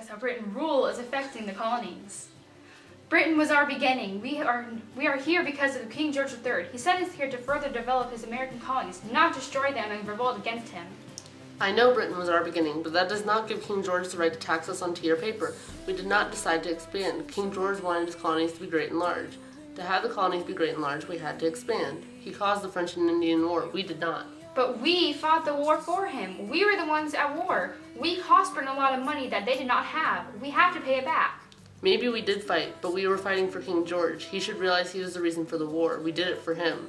us how Britain rule is affecting the colonies. Britain was our beginning. We are here because of King George III. He sent us here to further develop his American colonies, not destroy them and revolt against him. I know Britain was our beginning, but that does not give King George the right to tax us on tea or paper. We did not decide to expand. King George wanted his colonies to be great and large. To have the colonies be great and large, we had to expand. He caused the French and Indian War. We did not. But we fought the war for him. We were the ones at war. We cost Britain a lot of money that they did not have. We have to pay it back. Maybe we did fight, but we were fighting for King George. He should realize he was the reason for the war. We did it for him.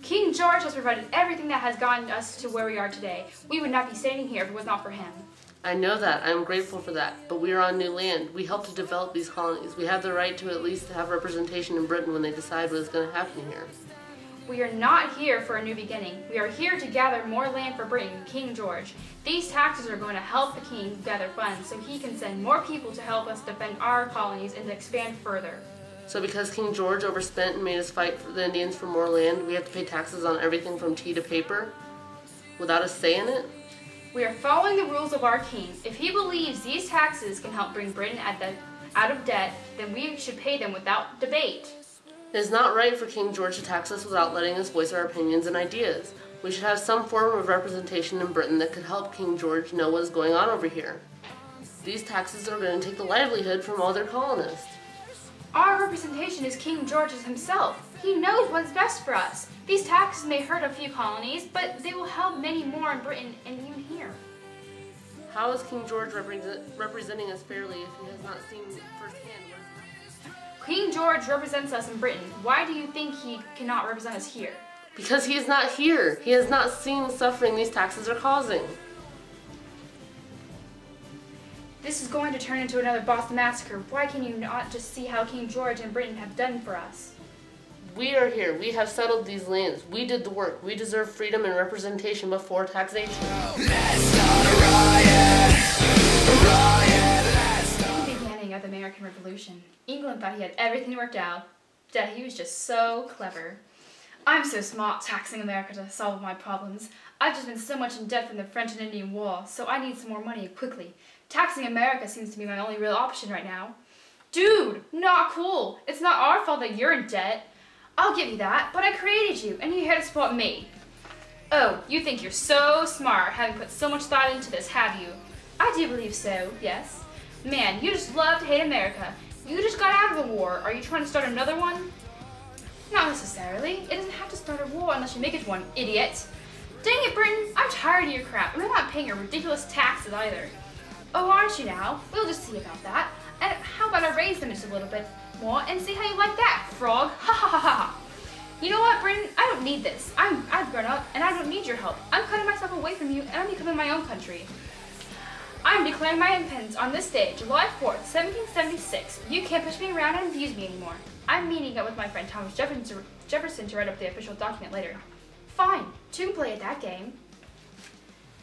King George has provided everything that has gotten us to where we are today. We would not be standing here if it was not for him. I know that. I am grateful for that. But we are on new land. We helped to develop these colonies. We have the right to at least have representation in Britain when they decide what is going to happen here. We are not here for a new beginning. We are here to gather more land for Britain, King George. These taxes are going to help the king gather funds so he can send more people to help us defend our colonies and expand further. So because King George overspent and made us fight for the Indians for more land, we have to pay taxes on everything from tea to paper without a say in it? We are following the rules of our king. If he believes these taxes can help bring Britain out of debt, then we should pay them without debate. It is not right for King George to tax us without letting us voice our opinions and ideas. We should have some form of representation in Britain that could help King George know what is going on over here. These taxes are going to take the livelihood from all their colonists. Our representation is King George's himself. He knows what's best for us. These taxes may hurt a few colonies, but they will help many more in Britain and even here. How is King George representing us fairly if he has not seen firsthand what is happening? King George represents us in Britain. Why do you think he cannot represent us here? Because he is not here. He has not seen the suffering these taxes are causing. This is going to turn into another Boston Massacre. Why can you not just see how King George and Britain have done for us? We are here. We have settled these lands. We did the work. We deserve freedom and representation before taxation. Let's start a riot! At the beginning of the American Revolution, England thought he had everything worked out, that he was just so clever. I'm so smart taxing America to solve my problems. I've just been so much in debt from the French and Indian War, so I need some more money quickly. Taxing America seems to be my only real option right now. Dude, not cool. It's not our fault that you're in debt. I'll give you that, but I created you, and you're here to support me. Oh, you think you're so smart, having put so much thought into this, have you? I do believe so, yes. Man, you just love to hate America. You just got out of a war. Are you trying to start another one? Not necessarily. It doesn't have to start a war unless you make it one, idiot. Dang it, Britain, I'm tired of your crap, and I'm not paying your ridiculous taxes either. Oh, aren't you now? We'll just see about that. And how about I raise them just a little bit more and see how you like that, frog? Ha ha ha ha. You know what, Britain? I don't need this. I've grown up, and I don't need your help. I'm cutting myself away from you, and I'm becoming my own country. I'm declaring my independence on this day, July 4th, 1776. You can't push me around and abuse me anymore. I'm meeting up with my friend Thomas Jefferson to write up the official document later. Fine, two can play at that game.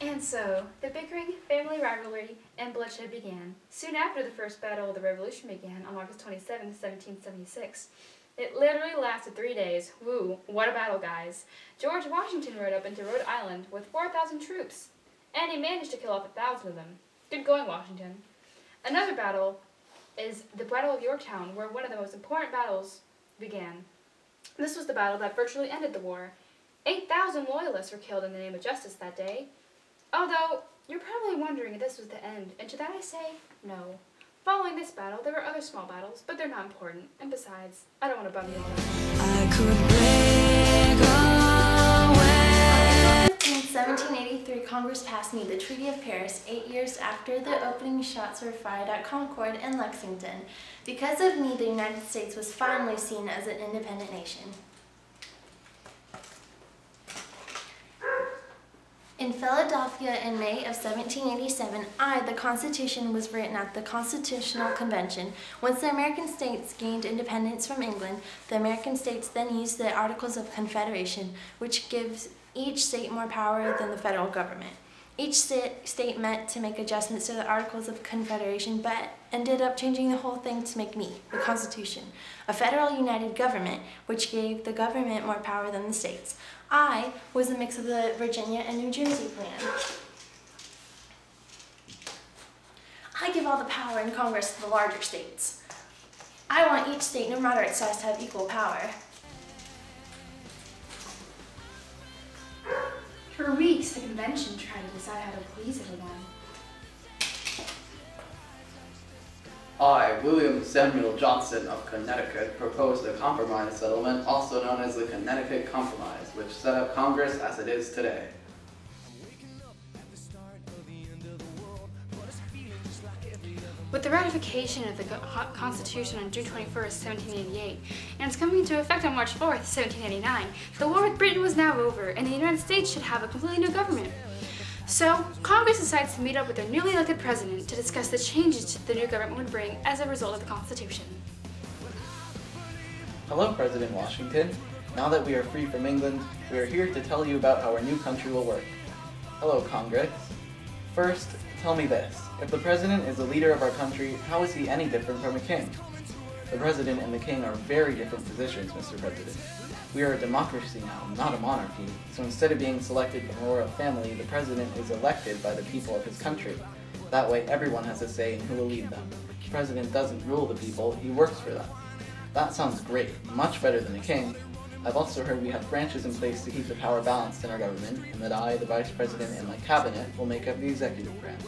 And so, the bickering, family rivalry, and bloodshed began. Soon after the First Battle of the Revolution began on August 27, 1776. It literally lasted 3 days. Woo, what a battle, guys. George Washington rode up into Rhode Island with 4,000 troops, and he managed to kill off 1,000 of them. Good going, Washington. Another battle is the Battle of Yorktown, where one of the most important battles began. This was the battle that virtually ended the war. 8,000 loyalists were killed in the name of justice that day. Although, you're probably wondering if this was the end, and to that I say, no. Following this battle, there were other small battles, but they're not important, and besides, I don't want to bum you all out. I could break away. In 1783, Congress passed me the Treaty of Paris 8 years after the opening shots were fired at Concord and Lexington. Because of me, the United States was finally seen as an independent nation. In Philadelphia in May of 1787, the Constitution was written at the Constitutional Convention. Once the American states gained independence from England, the American states then used the Articles of Confederation, which gives each state more power than the federal government. Each state met to make adjustments to the Articles of Confederation, but ended up changing the whole thing to make me, the Constitution, a federal united government, which gave the government more power than the states. I was a mix of the Virginia and New Jersey plan. I give all the power in Congress to the larger states. I want each state, no matter its size, to have equal power. For weeks, the convention tried to decide how to please everyone. I, William Samuel Johnson of Connecticut, proposed a compromise settlement, also known as the Connecticut Compromise, which set up Congress as it is today. With the ratification of the Constitution on June 21st, 1788, and its coming into effect on March 4th, 1789, the war with Britain was now over, and the United States should have a completely new government. So, Congress decides to meet up with their newly elected president to discuss the changes the new government would bring as a result of the Constitution. Hello, President Washington. Now that we are free from England, we are here to tell you about how our new country will work. Hello, Congress. First, tell me this. If the president is the leader of our country, how is he any different from a king? The president and the king are very different positions, Mr. President. We are a democracy now, not a monarchy, so instead of being selected from a royal family, the president is elected by the people of his country. That way, everyone has a say in who will lead them. The president doesn't rule the people, he works for them. That sounds great, much better than a king. I've also heard we have branches in place to keep the power balanced in our government, and that I, the vice president, and my cabinet will make up the executive branch.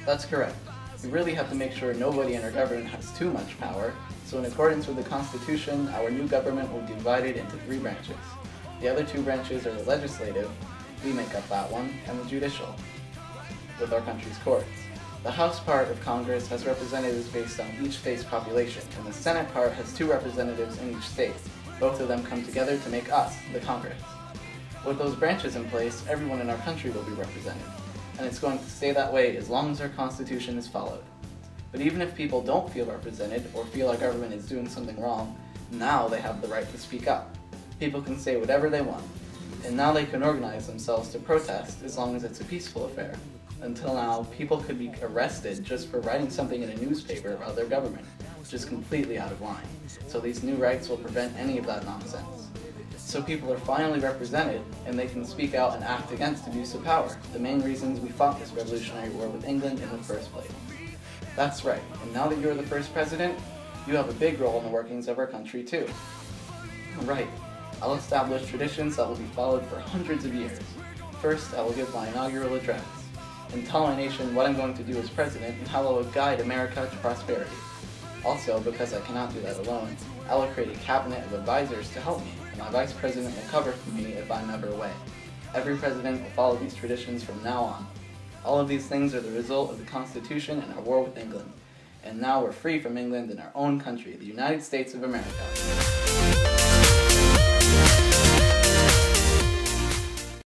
That's correct. We really have to make sure nobody in our government has too much power, so in accordance with the Constitution, our new government will be divided into 3 branches. The other 2 branches are the legislative, we make up that one, and the judicial, with our country's courts. The House part of Congress has representatives based on each state's population, and the Senate part has 2 representatives in each state. Both of them come together to make us, the Congress. With those branches in place, everyone in our country will be represented, and it's going to stay that way as long as our Constitution is followed. But even if people don't feel represented or feel our government is doing something wrong, now they have the right to speak up. People can say whatever they want, and now they can organize themselves to protest as long as it's a peaceful affair. Until now, people could be arrested just for writing something in a newspaper about their government, which is completely out of line. So these new rights will prevent any of that nonsense. So people are finally represented, and they can speak out and act against abuse of power, the main reasons we fought this Revolutionary War with England in the first place. That's right, and now that you're the first president, you have a big role in the workings of our country too. Right, I'll establish traditions that will be followed for hundreds of years. First, I will give my inaugural address, and tell my nation what I'm going to do as president and how I will guide America to prosperity. Also, because I cannot do that alone, I will create a cabinet of advisors to help me, and my vice president will cover for me if I'm ever away. Every president will follow these traditions from now on. All of these things are the result of the Constitution and our war with England. And now we're free from England in our own country, the United States of America.